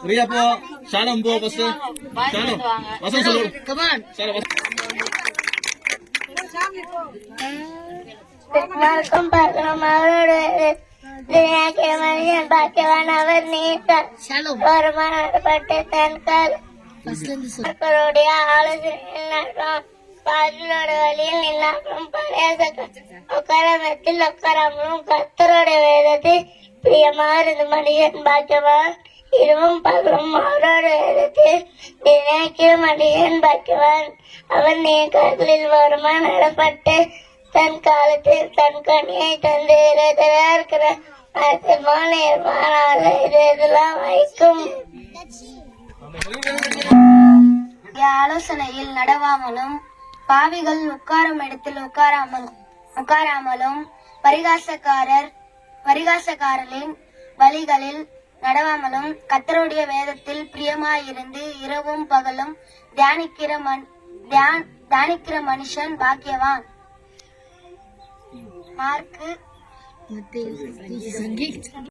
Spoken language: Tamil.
ரியா போ, ஷாலம் போ ஃபர்ஸ்ட். ஷாலம் வசனம் சொல்லு. Come on Shalam. மறக்கும் பார்க்கணும் அவரோட மனிதன் பாக்கியவான் அவர் நீத்தார் வருமானப்பட்டு தன் மக்களுடைய ஆலோசனையில் பாதலோட வழியில் நில்லாமலும் உட்காரத்தில் உட்காராமலும் கர்த்தருடைய வேதத்தில் பிரியமாறு மனிதன் பாக்கியவான் இதுவும் பகலும் அவரோட வேதத்தில் நினைக்கிற மனிதன் பாக்கியவான் அவர் நீக்கங்களில் வருமா நடப்பட்டு தன் காலத்தில் தன் கனியை தந்து இருக்கிற இதெல்லாம் வைக்கும். ஆலோசனையில் நடவாமலும் பாவிகள் உட்காரும் இடத்தில் உட்காராமலும் பரிகாசக்காரரின் வழிகளில் நடவாமலும் கர்த்தருடைய வேதத்தில் பிரியமாயிருந்து இரவும் பகலும் தியானிக்கிற மனுஷன் பாக்கியவான். மார்க்கு